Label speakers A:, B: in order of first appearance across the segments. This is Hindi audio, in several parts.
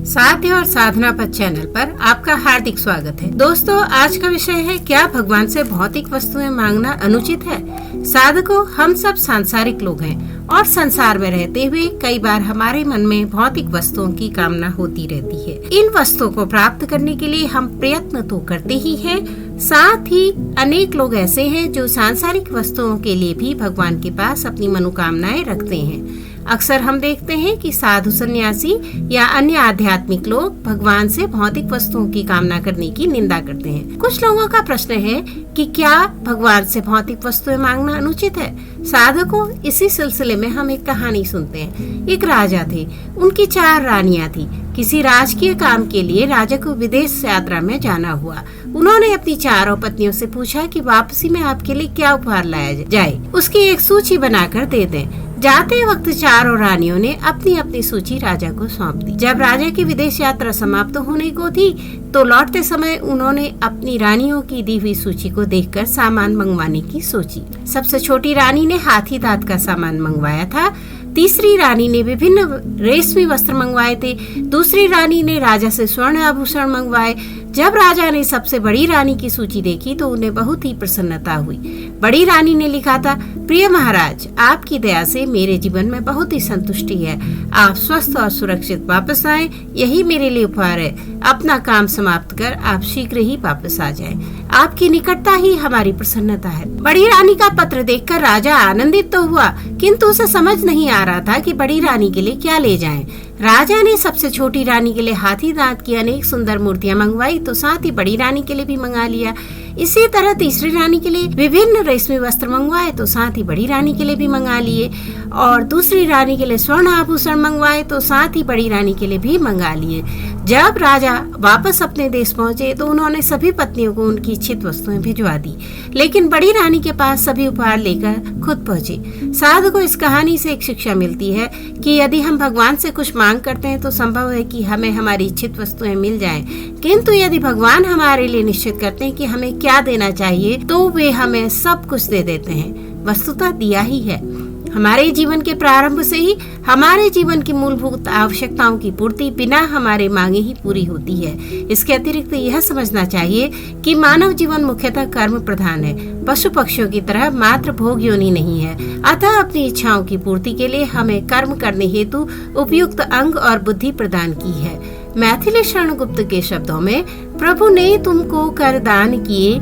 A: साध्य और साधना पथ चैनल पर आपका हार्दिक स्वागत है। दोस्तों, आज का विषय है, क्या भगवान से भौतिक वस्तुएं मांगना अनुचित है। साधकों, हम सब सांसारिक लोग हैं और संसार में रहते हुए कई बार हमारे मन में भौतिक वस्तुओं की कामना होती रहती है। इन वस्तुओं को प्राप्त करने के लिए हम प्रयत्न तो करते ही हैं, साथ ही अनेक लोग ऐसे हैं जो सांसारिक वस्तुओं के लिए भी भगवान के पास अपनी मनोकामनाएं रखते हैं। अक्सर हम देखते हैं कि साधु सन्यासी या अन्य आध्यात्मिक लोग भगवान से भौतिक वस्तुओं की कामना करने की निंदा करते हैं। कुछ लोगों का प्रश्न है कि क्या भगवान से भौतिक वस्तुएं मांगना अनुचित है। साधकों, इसी सिलसिले में हम एक कहानी सुनते हैं। एक राजा थे, उनकी 4 रानियां थी। किसी राजकीय काम के लिए राजा को विदेश यात्रा में जाना हुआ। उन्होंने अपनी 4 पत्नियों से पूछा कि वापसी में आपके लिए क्या उपहार लाया जाए, उसकी एक सूची बनाकर दे दें। जाते वक्त 4 रानियों ने अपनी अपनी सूची राजा को सौंप दी। जब राजा की विदेश यात्रा समाप्त होने को थी तो लौटते समय उन्होंने अपनी रानियों की दी हुई सूची को देखकर सामान मंगवाने की सोची। सबसे छोटी रानी ने हाथी दांत का सामान मंगवाया था। तीसरी रानी ने विभिन्न रेशमी वस्त्र मंगवाए थे। दूसरी रानी ने राजा से स्वर्ण आभूषण मंगवाए। जब राजा ने सबसे बड़ी रानी की सूची देखी तो उन्हें बहुत ही प्रसन्नता हुई। बड़ी रानी ने लिखा था, प्रिय महाराज, आपकी दया से मेरे जीवन में बहुत ही संतुष्टि है। आप स्वस्थ और सुरक्षित वापस आए, यही मेरे लिए उपहार है। अपना काम समाप्त कर आप शीघ्र ही वापस आ जाएं। आपकी निकटता ही हमारी प्रसन्नता है। बड़ी रानी का पत्र देखकर राजा आनंदित तो हुआ, किंतु उसे समझ नहीं आ रहा था कि बड़ी रानी के लिए क्या ले जाएं। राजा ने सबसे छोटी रानी के लिए हाथी दांत की अनेक सुंदर मूर्तियां मंगवाई तो साथ ही बड़ी रानी के लिए भी मंगा लिया। इसी तरह तीसरी रानी के लिए विभिन्न रेशमी वस्त्र मंगवाए तो साथ ही बड़ी रानी के लिए भी मंगा लिए, और दूसरी रानी के लिए स्वर्ण आभूषण मंगवाए तो साथ ही बड़ी रानी के लिए भी मंगा लिए। जब राजा वापस अपने देश पहुंचे तो उन्होंने सभी पत्नियों को उनकी इच्छित वस्तुएं भिजवा दी, लेकिन बड़ी रानी के पास सभी उपहार लेकर खुद पहुंचे। साधु को इस कहानी से एक शिक्षा मिलती है कि यदि हम भगवान से कुछ मांग करते हैं तो संभव है कि हमें हमारी इच्छित वस्तुएं मिल जाएं, किंतु यदि भगवान हमारे लिए निश्चित करते हैं कि हमें क्या देना चाहिए तो वे हमें सब कुछ दे देते हैं। वस्तुतः दिया ही है। हमारे जीवन के प्रारंभ से ही हमारे जीवन की मूलभूत आवश्यकताओं की पूर्ति बिना हमारे मांगे ही पूरी होती है। इसके अतिरिक्त यह समझना चाहिए कि मानव जीवन मुख्यतः कर्म प्रधान है, पशु पक्षियों की तरह मात्र भोग योनि नहीं है। अतः अपनी इच्छाओं की पूर्ति के लिए हमें कर्म करने हेतु उपयुक्त अंग और बुद्धि प्रदान की है। मैथिली शरण गुप्त के शब्दों में, प्रभु ने तुमको कर दान किए,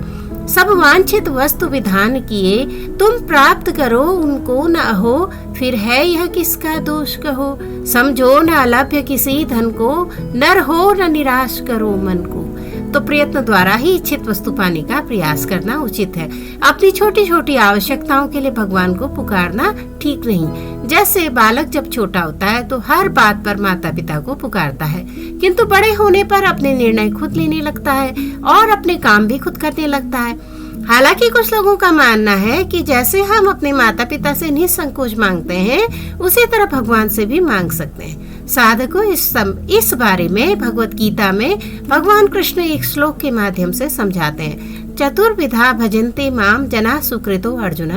A: सब वांछित वस्तु विधान किए, तुम प्राप्त करो उनको न हो, फिर है यह किसका दोष कहो। समझो न अलभ्य किसी धन को, नर हो न निराश करो मन को। तो प्रयत्न द्वारा ही इच्छित वस्तु पाने का प्रयास करना उचित है। अपनी छोटी छोटी आवश्यकताओं के लिए भगवान को पुकारना ठीक नहीं। जैसे बालक जब छोटा होता है तो हर बात पर माता पिता को पुकारता है, किंतु बड़े होने पर अपने निर्णय खुद लेने लगता है और अपने काम भी खुद करने लगता है। हालांकि कुछ लोगों का मानना है कि जैसे हम अपने माता पिता से निसंकोच मांगते हैं, उसी तरह भगवान से भी मांग सकते हैं। साधकों, इस बारे में भगवत गीता में भगवान कृष्ण एक श्लोक के माध्यम से समझाते हैं। चतुर्विधा भजन्ते माम जना सुकृतो अर्जुन,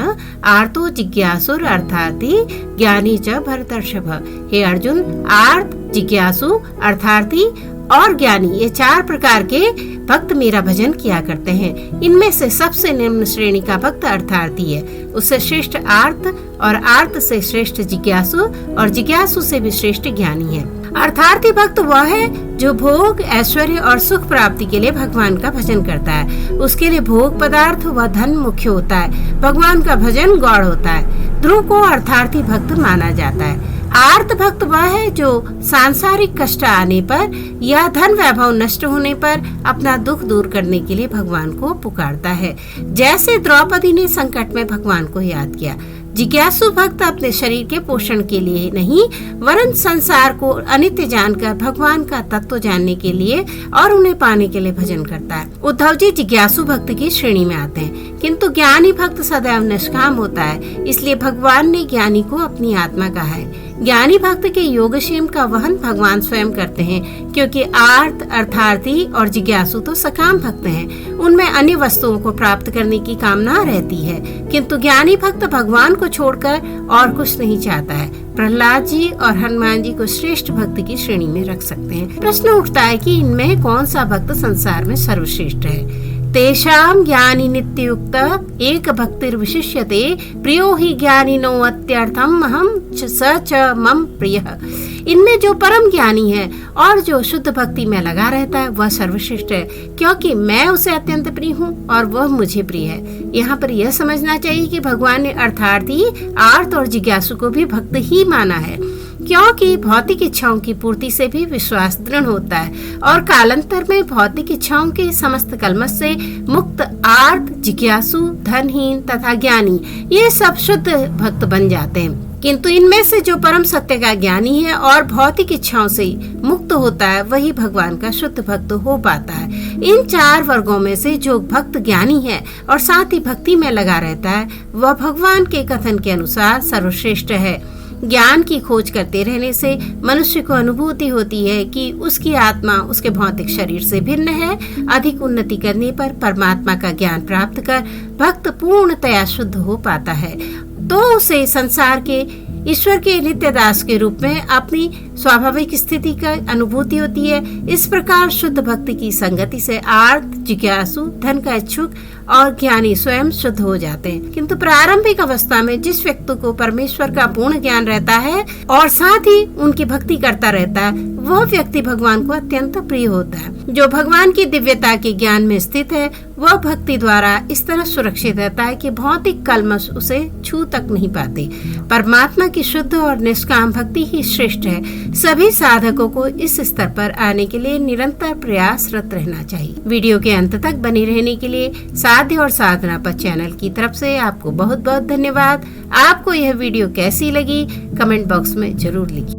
A: आर्तो जिज्ञासुर अर्थार्थी ज्ञानी च भरतर्षभ। हे अर्जुन, आर्त, जिज्ञासु, अर्थार्थी और ज्ञानी, ये 4 प्रकार के भक्त मेरा भजन किया करते हैं। इनमें से सबसे निम्न श्रेणी का भक्त अर्थार्थी है, उससे श्रेष्ठ आर्त, और आर्त से श्रेष्ठ जिज्ञासु, और जिज्ञासु से भी श्रेष्ठ ज्ञानी है। अर्थार्थी भक्त वह है जो भोग, ऐश्वर्य और सुख प्राप्ति के लिए भगवान का भजन करता है। उसके लिए भोग पदार्थ व धन मुख्य होता है, भगवान का भजन गौड़ होता है। ध्रुव को अर्थार्थी भक्त माना जाता है। आर्त भक्त वह है जो सांसारिक कष्ट आने पर या धन वैभव नष्ट होने पर अपना दुख दूर करने के लिए भगवान को पुकारता है। जैसे द्रौपदी ने संकट में भगवान को याद किया। जिज्ञासु भक्त अपने शरीर के पोषण के लिए नहीं, वरन संसार को अनित्य जानकर भगवान का तत्व जानने के लिए और उन्हें पाने के लिए भजन करता है। उद्धव जी जिज्ञासु भक्त की श्रेणी में आते हैं, किंतु ज्ञानी भक्त सदैव निष्काम होता है, इसलिए भगवान ने ज्ञानी को अपनी आत्मा कहा है। ज्ञानी भक्त के योगक्षेम का वहन भगवान स्वयं करते हैं, क्योंकि आर्त, अर्थार्थी और जिज्ञासु तो सकाम भक्त हैं। उनमें अन्य वस्तुओं को प्राप्त करने की कामना रहती है, किंतु ज्ञानी भक्त भगवान को छोड़कर और कुछ नहीं चाहता है। प्रहलाद जी और हनुमान जी को श्रेष्ठ भक्त की श्रेणी में रख सकते हैं। प्रश्न उठता है कि इनमें कौन सा भक्त संसार में सर्वश्रेष्ठ है। तेषां ज्ञानी नित्ययुक्त एक भक्तिर विशिष्यते, प्रियो ही ज्ञानिनो अत्यर्थम अहम स च मम प्रियः। इनमें जो परम ज्ञानी है और जो शुद्ध भक्ति में लगा रहता है वह सर्वश्रेष्ठ है, क्योंकि मैं उसे अत्यंत प्रिय हूँ और वह मुझे प्रिय है। यहाँ पर यह समझना चाहिए कि भगवान ने अर्थार्थी, आर्त और जिज्ञासु को भी भक्त ही माना है, क्योंकि भौतिक इच्छाओं की पूर्ति से भी विश्वास दृढ़ होता है और कालांतर में भौतिक इच्छाओं के समस्त कलमश से मुक्त आर्त, जिज्ञासु, धनहीन तथा ज्ञानी ये सब शुद्ध भक्त बन जाते हैं। किंतु इनमें से जो परम सत्य का ज्ञानी है और भौतिक इच्छाओं से मुक्त होता है वही भगवान का शुद्ध भक्त हो पाता है। इन चार वर्गों में से जो भक्त ज्ञानी है और साथ ही भक्ति में लगा रहता है वह भगवान के कथन के अनुसार सर्वश्रेष्ठ है। ज्ञान की खोज करते रहने से मनुष्य को अनुभूति होती है कि उसकी आत्मा उसके भौतिक शरीर से भिन्न है। अधिक उन्नति करने पर परमात्मा का ज्ञान प्राप्त कर भक्त पूर्णतया शुद्ध हो पाता है, तो उसे संसार के ईश्वर के नित्य दास के रूप में अपनी स्वाभाविक स्थिति का अनुभूति होती है। इस प्रकार शुद्ध भक्ति की संगति से आर्त, जिज्ञासु, धन का इच्छुक और ज्ञानी स्वयं शुद्ध हो जाते हैं। किंतु प्रारंभिक अवस्था में जिस व्यक्ति को परमेश्वर का पूर्ण ज्ञान रहता है और साथ ही उनकी भक्ति करता रहता है वह व्यक्ति भगवान को अत्यंत प्रिय होता है। जो भगवान की दिव्यता के ज्ञान में स्थित है वह भक्ति द्वारा इस तरह सुरक्षित रहता है कि भौतिक कलमश उसे छू तक नहीं पाते। परमात्मा की शुद्ध और निष्काम भक्ति ही श्रेष्ठ है। सभी साधकों को इस स्तर पर आने के लिए निरंतर प्रयासरत रहना चाहिए। वीडियो के अंत तक बने रहने के लिए साध्य और साधना पर चैनल की तरफ से आपको बहुत बहुत धन्यवाद। आपको यह वीडियो कैसी लगी कमेंट बॉक्स में जरूर लिखिए।